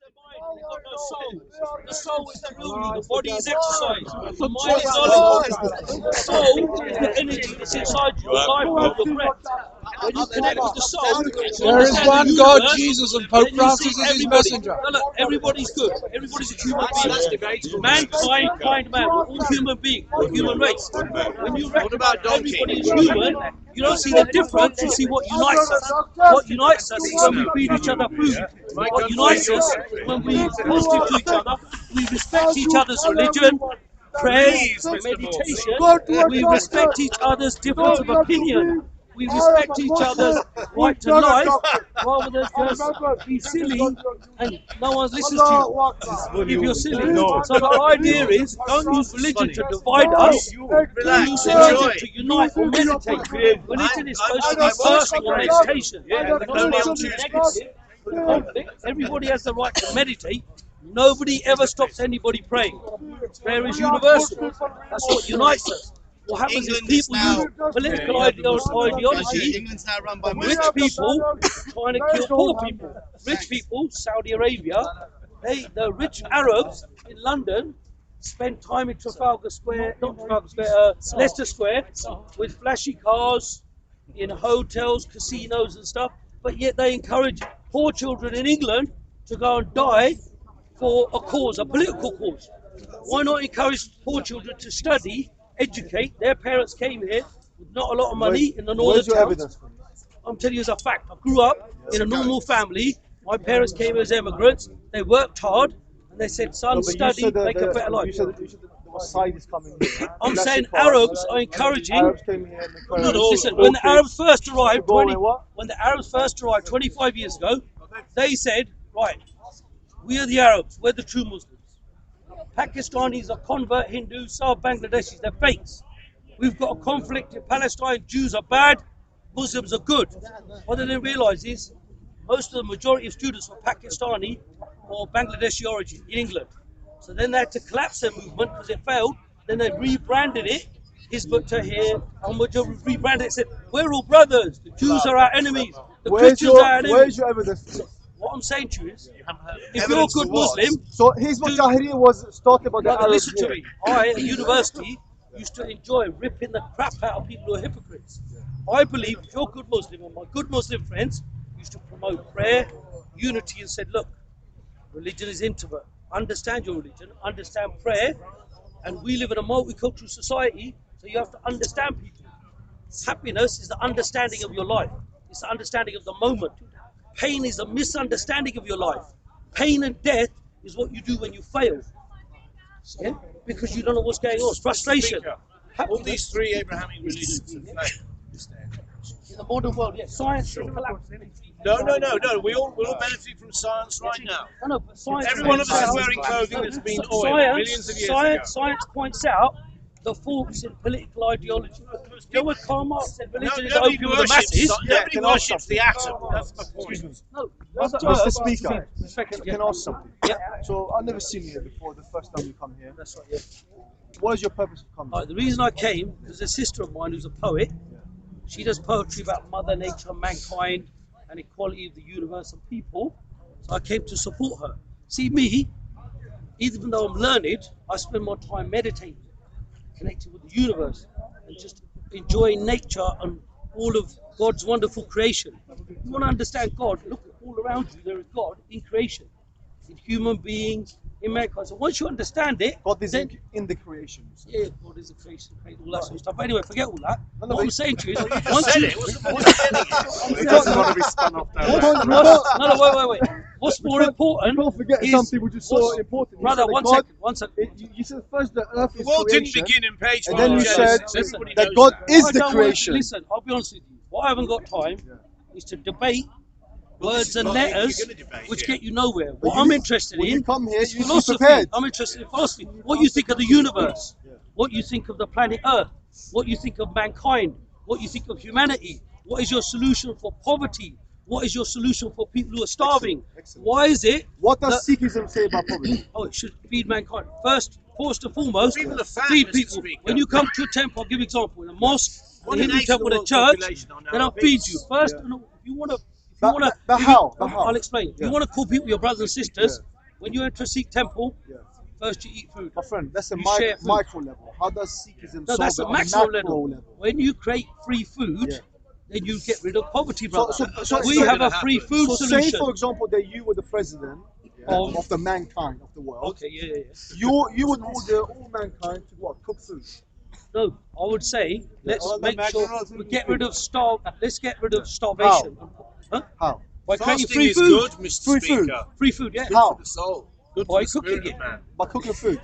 We've got no soul. The soul is the ruling, the body is exercise, the mind is knowledge. The soul is the energy that's inside you, your life, your breath. When you connect with the soul, there is one God, Jesus, and Pope Francis is his messenger. Look, everybody's good. Everybody's a human being. Mankind, kind man. We're all human beings. We're human race. When you recognize everybody is human, you don't see the difference. You see what unites us. What unites us is when we feed each other food. What unites us is when we are positive to each other. We respect each other's religion, prayers, meditation. We respect each other's difference of opinion. We respect each other's right to life, rather than just be silly and no one listens to you if you're silly. So the idea is, don't use religion to divide us, use religion to unite or meditate. Religion is supposed to be personal meditation. Conflict. Everybody has the right to meditate. Nobody ever stops anybody praying. Prayer is universal. That's what unites us. What happens is people use political ideology. Rich people trying to kill poor people. Rich people, Saudi Arabia, the rich Arabs in London spend time in Trafalgar Square, not Trafalgar Square, Leicester Square, with flashy cars, in hotels, casinos and stuff, but yet they encourage poor children in England to go and die for a cause, a political cause. Why not encourage poor children to study, educate? Their parents came here with not a lot of money in the northern towns. I'm telling you as a fact. I grew up in a normal family. My parents came as immigrants. They worked hard and they said, son, study, make a better life. I'm saying Arabs are encouraging. Listen, when the Arabs first arrived, 25 years ago, they said, right, we are the Arabs, we're the true Muslims. Pakistanis are convert Hindus, South Bangladeshis, they're fakes. We've got a conflict in Palestine, Jews are bad, Muslims are good. What they didn't realise is, most of the majority of students were Pakistani or Bangladeshi origin in England. So then they had to collapse their movement because it failed. Then they rebranded it, Hizb ut-Tahrir, and rebranded it and said, we're all brothers, the Jews are our enemies, the Christians are our enemies. Where's your evidence? What I'm saying to you is, if you're a good Muslim... So Hizb ut-Tahrir was started by the Arabs. Listen to me. I, at university, used to enjoy ripping the crap out of people who are hypocrites. I believe if you're a good Muslim, and my good Muslim friends used to promote prayer, unity, and said, look, religion is intimate. Understand your religion, understand prayer, and we live in a multicultural society, so you have to understand people. Happiness is the understanding of your life. It's the understanding of the moment. Pain is a misunderstanding of your life. Pain and death is what you do when you fail. Yeah? Because you don't know what's going on. It's frustration. All these three Abrahamic religions have failed. In the modern world, yes. Science will collapse. No. We all benefit from science right now. No, but science. Every one of us is wearing clothing that's been oiled millions of years ago. Science points out the faults in political ideology. You know what Karl Marx said? Religion is open with the masses. Nobody worships the atom. That's my point. No, Mr. Speaker, can I ask something? Yeah. So I've never seen you here before. The first time you come here. That's right. Yeah. What is your purpose of coming? The reason I came is a sister of mine who's a poet. She does poetry about Mother Nature, mankind, and equality of the universe and people. So I came to support her. See me, even though I'm learned, I spend my time meditating, connected with the universe, and just enjoying nature and all of God's wonderful creation. If you want to understand God, look all around you, there is God in creation, in human beings, in mankind. So once you understand it, God is in the creation. Yeah, God is a creation, all that sort of stuff. But anyway, forget all that. What I'm saying to you is, wait. What's more important? Don't forget, some people just saw important. Brother, one second. You said first the earth is The world didn't creation, begin in page and 1 then you of said Genesis. that God is the creation. Listen, I'll be honest with you. What I haven't got time is to debate words and letters which get you nowhere. What I'm interested in is philosophy. I'm interested in philosophy. What you think of the universe, what you think of the planet Earth, what you think of mankind, what you think of humanity, what is your solution for poverty, what is your solution for people who are starving? Excellent. Why is it? What does Sikhism say about poverty? Oh, it should feed mankind. First and foremost, Even the fact, feed Mr. people. Speaker. When you come to a temple, I'll give you an example. In a mosque, a One Hindu in eight of temple, the a world's church, population are now then I'll feed obese. you. First, if you want to, But how? I'll explain. If you want to call people your brothers and sisters, when you enter a Sikh temple, Yeah. first you eat food. My friend, that's a You share food. micro level. How does Sikhism No, solve that's it a on maximum macro level. When you create free food, Yeah. then you get rid of poverty, brother. so we so- have a free food So say, solution. for example, that you were the president of the mankind of the world. Okay, yeah. You would order all mankind to what? Cook food. No, I would say let's All the make sure McDonald's we get rid of Let's get rid of starvation. Huh? How? By creating Fasting free is food. good, Mr. Free food. Speaker. Free food, yeah. How? For the soul. Good By for the cooking spirit, it. man. By cooking food.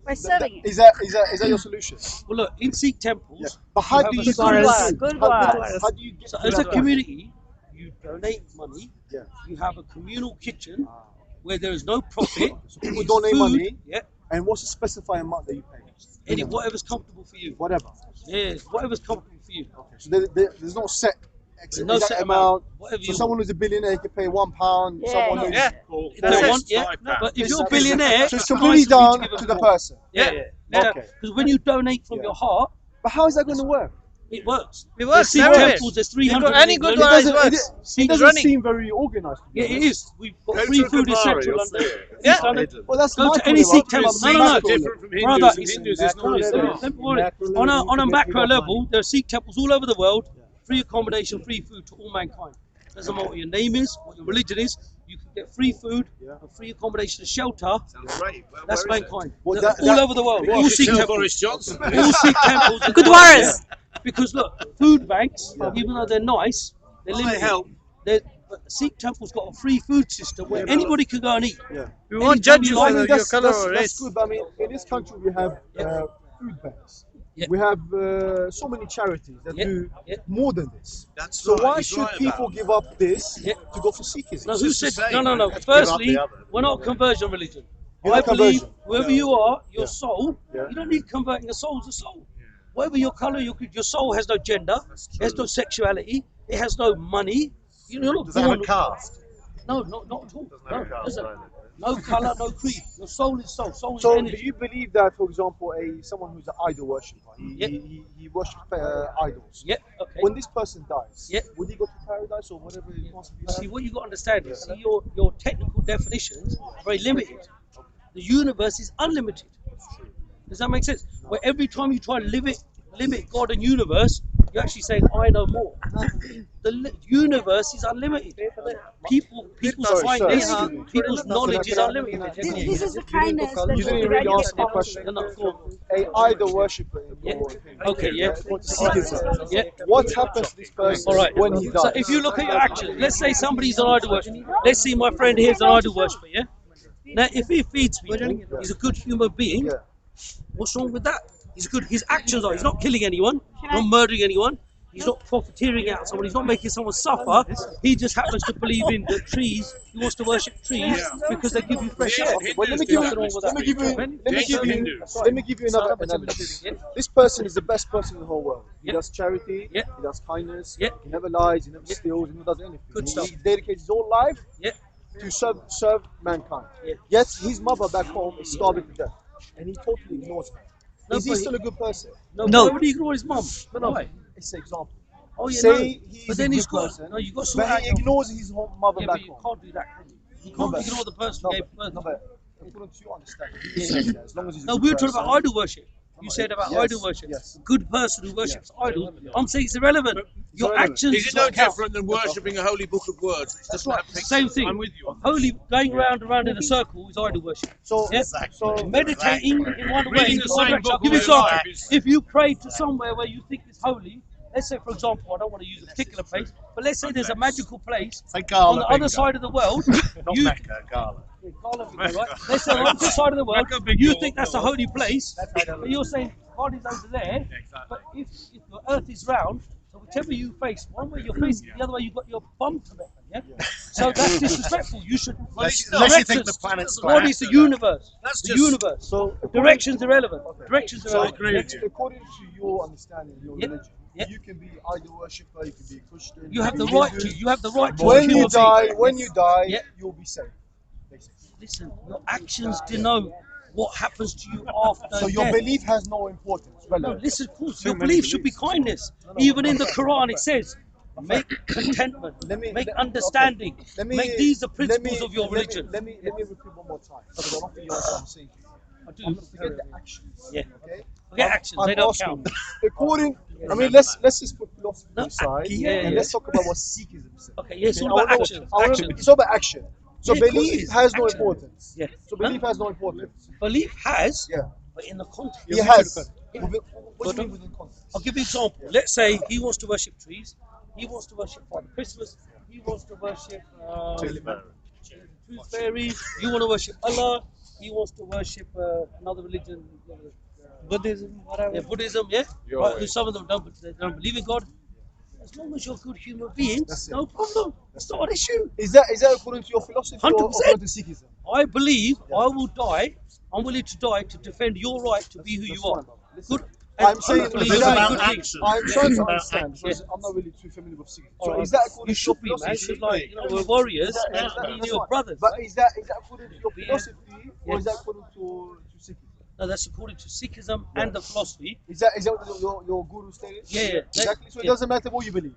By serving it. Is that your solution? Well, look, in Sikh temples, Yeah. But how have do a you certain- Good How do you get So to as a that point? community, you donate money. Yeah. You have a communal kitchen where there is no profit. So people It's donate food, money. Yeah. And what's the specified amount that you pay? Any whatever's comfortable for you. Whatever. Yeah, whatever's comfortable for you. So there's no set There's no exact set amount. Whatever So you someone who's a billionaire can pay £1. Yeah, Someone no. who's Yeah. If they want, yeah. But if you're a billionaire, so it's completely nice of you down give a to the call. person. Yeah. Okay. Because when you donate from Yeah. your heart, But how is that going to work? it works. It works Sikh everywhere. temples, there's 300. Any in good England. one It is doesn't, works. it Sikh doesn't running. seem very organized. to be Yeah, it honest. is. We've got free food in Central London. Yeah. East London. Well, that's Go to micro any level. Sikh temple. No, no, no. Different from Hindus. Brother, and it's Hindus is not macro Islam. level. Don't worry. Macro level, On you a can get macro rid of level, money. there are Sikh temples all over the world, free accommodation, free food to all mankind. Doesn't matter what your name is, what your religion is, you can get free food and free accommodation and shelter. Sounds great. That's Where is it? mankind. Well, All over the world. Well, All you should Sikh tell temples. Boris Johnson. All Sikh temples. Gurdwaras. Because look, food banks, even though they're nice, they're Well, they limited. help. But the Sikh temple's got a free food system where anybody can go and eat. Yeah. We won't Anytime judge you you like. for your color or That's race. good. But I mean, in this country we have food banks. Yeah. We have so many charities that Yeah. do Yeah. more than this. That's So right. why He's should right people about give up this Yeah. to go for Sikhism? No, It's who just the said? same. No. Let's give up Firstly, the other. we're not a conversion religion. You're I not believe conversion. wherever you are, your Yeah. soul, Yeah. you don't need converting. A soul's a soul. Whatever your color, your soul has no gender, it has no sexuality, it has no money. You're not born. caste? No, not at all. Doesn't No, have a it caste doesn't. either. No color, no creed. Your soul is soul. Soul is So do energy. you believe that, for example, someone who's an idol worshipper, Yeah. he worships idols. Yeah. Okay. When this person dies, Yeah. would he go to paradise or whatever he wants to be? See, what you got to understand is, see, your technical definitions are very limited. The universe is unlimited. Does that make sense? Where every time you try to limit God and universe, you're actually saying, I know more. The universe is unlimited. People's Sorry, kindness, sir. people's knowledge is unlimited. This is the kindness that You didn't really answer the No, question. no, go on. A idol worshipper, in Yeah. your opinion. Okay, yeah. Sikhism. Yeah. What happens to this person All right. when he dies? So if you look at your actions, let's say somebody's an idol worshiper. Let's see my friend here's an idol worshiper, yeah? Now, if he feeds people, he's a good human being. Yeah. What's wrong with that? His actions are, he's not killing anyone, not murdering anyone, he's not profiteering out someone, he's not making someone suffer. He just happens to believe in the trees. He wants to worship trees because they give you fresh air. Yeah. Well, let me give you another analogy. Yeah. This person is the best person in the whole world. He Yeah. does charity, Yeah. he does kindness, Yeah. he never lies, he never Yeah. steals, he never does anything. Good stuff. He dedicates his whole life Yeah. to serve mankind. Yeah. Yet his mother back home is starving to death, and he totally ignores her. No, Is he but still a good person? No. Why would he ignore his mum? No. Why? It's an example. Oh, yeah, Say no. he's But then a he's good got, person, no, you got to sort but out he your, ignores his mother yeah, back but you home. can't do that, can you? You No, can't but- ignore the person No, who gave birth. no, but according to your understanding, he said that as long as he's a No, good we were talking person- about idol worship. You said about Yes, idol worship. yes. Good person who worships idol. I'm saying it's irrelevant. Your irrelevant. actions Is it no don't count. different than worshipping a holy book of words? Which That's doesn't right. have pictures? Same thing. I'm with you. on that. Holy going round and round in a circle is idol worship. So, Yeah. so Meditating in one way. Reading the in one same direction. I'll book give you an all your example. life is- If you pray to somewhere where you think is holy, let's say, for example, I don't want to use a particular place, but let's say there's a magical place on the other side of the world. you, Gala. Gala bingo, right? Let's say on the other side of the world, Mecca bingo, you think that's a no. holy place, but you're saying God is over there. But if the earth is round, so whichever you face, one way you're facing, the other way you've got your bum to make. Yeah? So that's disrespectful. You should. Unless you directions. think the planet's God flat. is the universe. That's the just- universe. So Directions irrelevant. Directions So irrelevant. according to your understanding, your Yeah. religion, Yeah. you can be idol worshipper, you can be a Christian. You have can the be right Hindu. to. You have the right to. When kill you a die, being. Yeah. you'll be saved. Basically. Listen, your actions denote what happens to you after So your death. belief has no importance. No, Relevant. listen, of course, your belief should be kindness. Even in the Quran, it says, make contentment, Let me- make let- understanding, Let me, make these the let principles me- of your let me- religion. Let me repeat one more time because I don't think you understand what I'm saying. I do. I'm not forget the actions. Yeah. Okay. Forget actions, I'm they don't asking count. you, according, I mean, let's just put philosophy No, aside yeah, and yeah. let's talk about what Sikhism says. Okay, yeah, it's all I about wanna- actions. I wanna- Actions. It's all about action. So Yeah, of course it belief is. has no Action. importance. Yeah. So belief has no importance. Belief has, Yeah. but in the context. He has. Yeah. What do you mean within context? I'll give you an example. Let's say he wants to worship trees. He wants to worship Father Christmas. He wants to worship Tooth Fairy. You want to worship Allah. He wants to worship another religion, Buddhism, whatever. Yeah, Buddhism. Yeah. Right, some of them don't, they don't believe in God. As long as you're good human beings, That's it. no problem. It's not an issue. Is that according to your philosophy or 100%. according to Sikhism? I believe I will die. I'm willing to die to defend your right to be who you are. Listen, Good. I'm saying hopefully is you're that- a about good king. action. I'm trying to About understand action. because I'm not really too familiar with Sikhism. So Alright. is that according You to should your be, man. You philosophy? should like, we're warriors. That's You're fine. brothers. But is that according to your Yeah. philosophy or Yeah. is that according to Sikhism? No, that's according to Sikhism and the philosophy. Is that what your guru stated? Yeah. Exactly. So it Yeah. doesn't matter what you believe,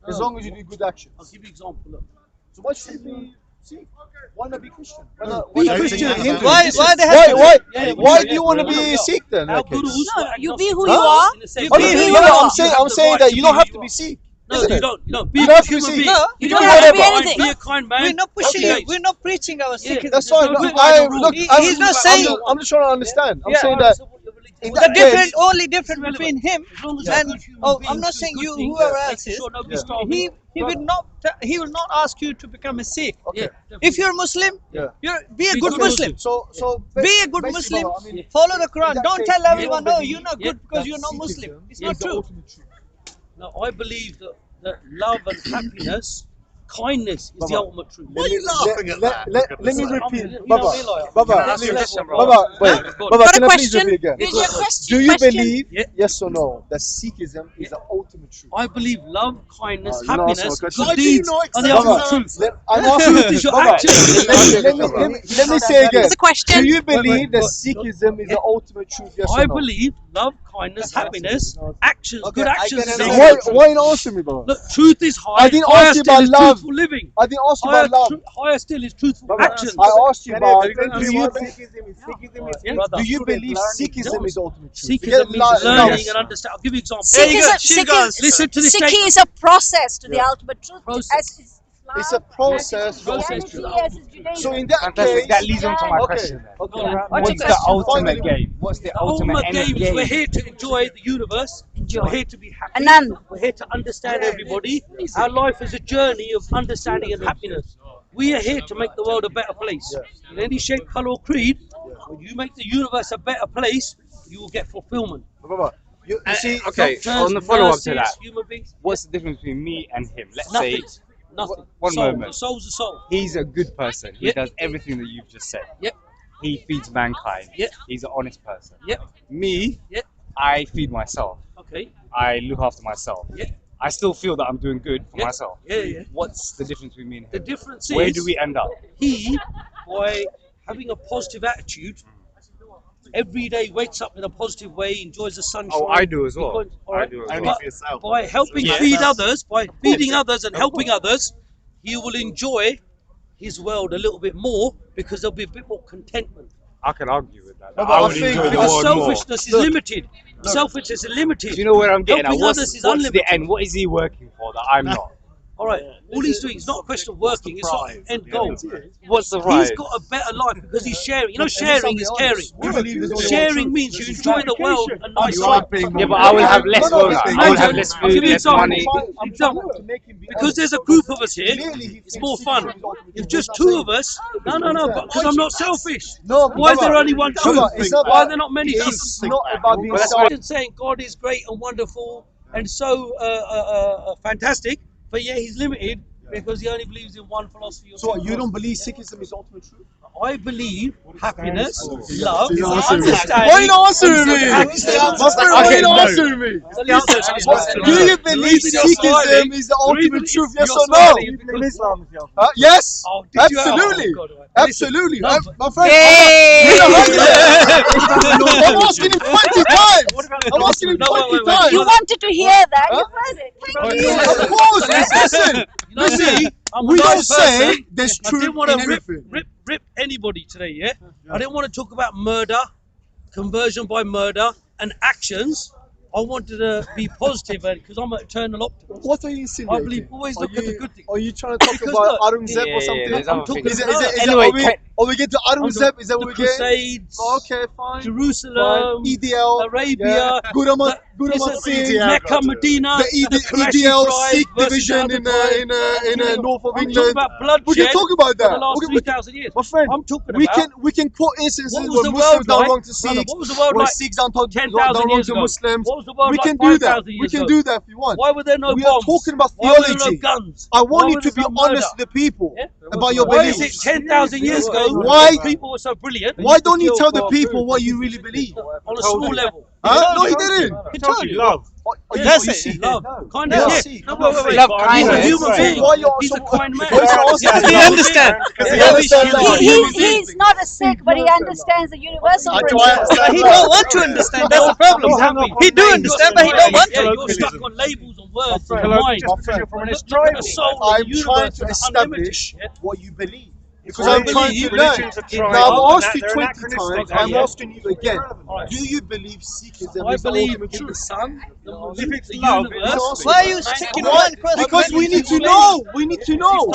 as No. long as you do good actions. I'll give you an example. Look. So why should you be Sikh? Why not be Christian? Why No, not be be Christian. Hindu? Why they have Why to why Yeah, why yeah, do you want to yeah, be yeah. Sikh then? in Our that case? gurus. No, were you be agnostic. who you Huh? are. In the same You way. be Okay, who you no, are. I'm saying have the right that to you be don't who have you to are. be Sikh. No, isn't you it? don't. No, be You a don't good have to be human Sikh. being. No, You you don't don't have have to to be be anything. Be a kind man. We're not pushing Okay. you. We're not preaching our Yeah. Sikhism. That's fine. no Look, divine rule. look, He's not saying- I'm just trying to understand. I'm Yeah. saying that in The that different, case, only difference It's between him As long as and you're good human I'm beings not doing saying good you, things, whoever making else is. sure nobody's starving. He will not ask you to become a Sikh. okay. Yeah, If you're Muslim, Yeah. be a good Okay. Muslim. So Be a good basically, Muslim. Baba, I mean, Follow the in Quran. that Don't case, tell you everyone, don't no, believe you're not Yeah, good because that you're not Sikhism Muslim. It's is not the true. ultimate truth. No, I believe that love and happiness, kindness is the Baba, ultimate truth. Why are you laughing at that? Let me I'm- repeat, you know Baba, me, like, Baba, next you a level, question, bro. Baba, wait, Huh? Go on. Baba, Got a can I please question? repeat again? Here's your question. Do you question. believe, Yeah. yes or no, that Sikhism is the ultimate truth? I believe love, kindness, you're not answering happiness, my question. good deeds Why do are you the not ultimate accept truth. I'm asking Truth is your Baba, actions. let me say again. It's a question. Do you believe that wait. Sikhism is Yeah. the ultimate truth? Yes or I no? believe love, kindness, happiness, actions, Okay, good I actions can is the understand. ultimate truth. Why not answer me, Baba? Look, truth is high. I didn't Higher ask you still about is love. truthful living. I didn't ask you about love. Higher still is truthful Baba, actions. I asked you about, Brother. do you believe Sikhism is the ultimate truth? Sikhism Forget means love. learning and understanding. I'll give you an example. Listen to this Sikhi statement. is a process to the Yeah. ultimate truth. Process. As is Islam, It's a process. as is Process Christianity, to the as is Judaism. So in that Fantastic. case, That leads on to my okay, question then. okay. Yeah. What's your What's the question? ultimate game? What's the The ultimate ultimate end game is game? we're here to enjoy the universe. Enjoy. We're here to be happy. Anand. We're here to understand everybody. Our life is a journey of understanding and happiness. We are here to make the world a better place. In any shape, color, or creed, when you make the universe a better place, you will get fulfillment. Baba, you see, Okay, Doctors, on the follow-up nurses, to that, human beings. what's the difference between me and him? Let's Nothing. say Nothing. one soul. moment. The soul's a soul. he's a good person. He Yep. does everything that you've just said. Yep. He feeds mankind. Yep. He's an honest person. Yep. Me, Yep. I feed myself. Okay. I look after myself. Yep. I still feel that I'm doing good for Yep. myself. Yeah. What's the difference between me and The him? difference Where is do we end up? he, by having a positive attitude, every day wakes up in a positive way, enjoys the sunshine. Oh, I do as well. because- all right, I do as Only well. for yourself. By helping Yes. feed others, by feeding others and helping others, he will enjoy his world a little bit more because there'll be a bit more contentment. I can argue with that. No, but I I would think enjoy the Because world more. selfishness is limited. Selfishness is limited. Do you know where I'm getting at? Helping What's, others is what's unlimited. the end? What is he working for that I'm not? All right, all he's doing is not a question of working, it's not an end goal. What's the He's right? got a better life because he's sharing. You know, sharing is caring. Sharing means you enjoy the world a nice life. Yeah, but I will have less wealth. I will have less I'll give food, you less example. money. Example. Because there's a group of us here, it's more fun. If just two of us, no, because I'm not selfish. No, Why is there Baba, only one Baba, truth? it's not Why are about- there not many It's truths? not about being Well, that's selfish. I'm saying God is great and wonderful and so fantastic, but yeah, he's limited because he only believes in one philosophy. Or So what, two you don't believe Sikhism is ultimate truth? I believe happiness, love, Why understanding. are you not answering me? My friend, why are you not answering me? Do you believe Sikhism is the ultimate truth? Yes or no? Yes, Oh, did you? absolutely, Oh, God, right. absolutely. No, My friend, I'm asking him 20 times. I'm asking him 20 times. You wanted to hear that. Huh? You heard it. Thank you. Of course, listen. You know me, I'm a We don't nice say person. there's I truth didn't want in to everything. rip anybody today, yeah? I didn't want to talk about murder, conversion by murder, and actions. I wanted to be positive because I'm an eternal optimist. What are you I insinuating? believe always look at the good things. Are you trying to talk Because about look, Aurangzeb or something? there's I'm other talking things. about Anyway, are we getting to Aurangzeb? Is that the what we're getting? Crusades, Okay, fine. Jerusalem, EDL, Arabia, Gurama it's Singh, Mecca, Medina, the Qurayshi EDL tribe Sikh versus division the in other tribe. north of I'm talking England. about bloodshed We can talk about for the that. last Okay, 3,000 years. My friend, I'm talking we about can quote instances what was where the Muslims world done like, wrong to brother, Sikhs, what was the world where like Sikhs done 10,000 wrong years to ago? Muslims. What was the world We like can do that. 5,000 We years can ago? do that if you want. Why were there no We bombs? are talking about Why were there no theology. guns? I want Why you was to there be no murder? honest to the people Yeah? about your Why is beliefs. it 10,000 years ago? Why- People were so brilliant. Why don't you tell the people what you really believe? On a small level. Huh? No, he didn't. He told you. Love. That's it. Love. Kindness. Yeah. Yeah. No, wait. Love, He's a kindness. human being. Why you He's a kind man. Why you asking? He understands. He understands that. He's not a Sikh, but he understands the universal principles. But he don't want to understand. That's the problem. He's happy. He do understand, but he don't want to. Yeah, You're stuck on labels and words and friend, mind. my friend, from his Look at the soul of I'm the trying universe to is unlimited. establish Yeah? what you believe. Because I I'm trying believe to learn. religions are tribal, Now and I've asked you they're 20 anachronistic. times. I'm Yeah. asking you again. Alright. Do you believe Sikhism I is the believe ultimate in the truth? sun, the moon, If it's the love, universe. Why are you sticking one question? Because we need to know. We need to know.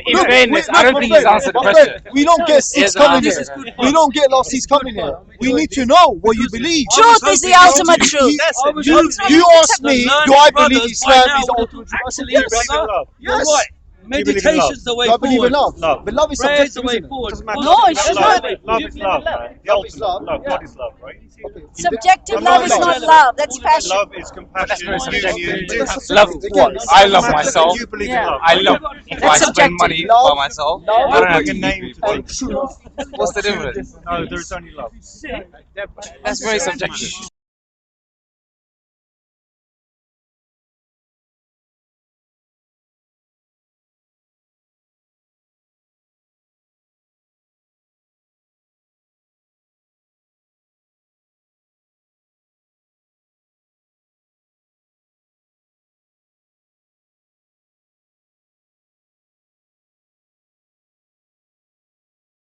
In fairness, I don't think he's answered the my question. friend, we don't get Sikhs Here's an coming answer. here. We don't get lost Sikhs coming here. We need to know what you believe. Truth is the ultimate truth. You asked me, do I believe Islam is the ultimate truth? I said Actually, yes. brother, you're Yes. right. you believe in Meditation's the way Do I believe in forward. love? But love is Prayer is the subjective, way isn't it? forward. Doesn't matter. No, it's That's not. right. Love You is believe love, in love. man. The Love is ultimate love. love. God is love, right? Okay. Subjective Love love is is not love. That's passion. Love is compassion. very subjective. Union. Love what? I love myself. You believe Yeah. in love. I love if I spend subjective. money Love- by myself. love I don't have is to a name give for people. And truth. What's the difference? No, there's only love. That's very subjective.